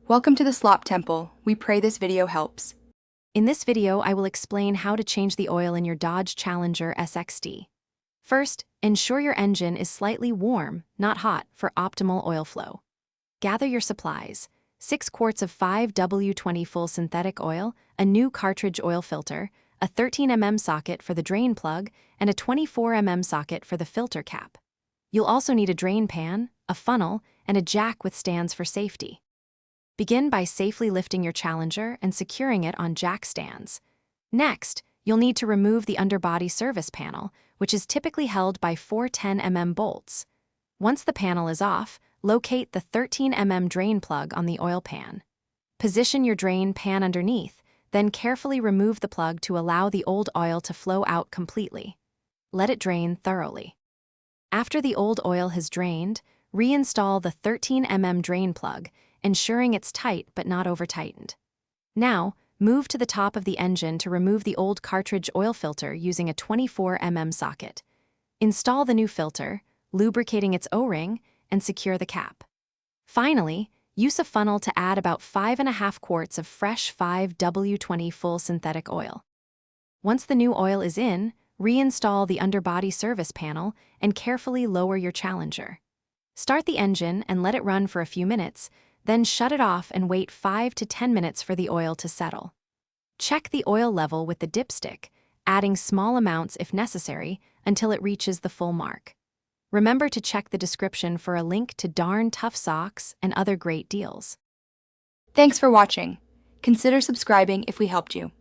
Welcome to the Slop Temple. We pray this video helps. In this video, I will explain how to change the oil in your Dodge Challenger SXT. First, ensure your engine is slightly warm, not hot, for optimal oil flow. Gather your supplies: 6 quarts of 5W20 full synthetic oil, a new cartridge oil filter, a 13mm socket for the drain plug, and a 24mm socket for the filter cap. You'll also need a drain pan, a funnel, and a jack with stands for safety. Begin by safely lifting your Challenger and securing it on jack stands. Next, you'll need to remove the underbody service panel, which is typically held by 4 10mm bolts. Once the panel is off, locate the 13mm drain plug on the oil pan. Position your drain pan underneath, then carefully remove the plug to allow the old oil to flow out completely. Let it drain thoroughly. After the old oil has drained, reinstall the 13mm drain plug, ensuring it's tight but not over-tightened. Now, move to the top of the engine to remove the old cartridge oil filter using a 24mm socket. Install the new filter, lubricating its O-ring, and secure the cap. Finally, use a funnel to add about 5.5 quarts of fresh 5W20 full synthetic oil. Once the new oil is in, reinstall the underbody service panel and carefully lower your Challenger. Start the engine and let it run for a few minutes, then shut it off and wait 5 to 10 minutes for the oil to settle. Check the oil level with the dipstick, adding small amounts if necessary until it reaches the full mark. Remember to check the description for a link to Darn Tough socks and other great deals. Thanks for watching. Consider subscribing if we helped you.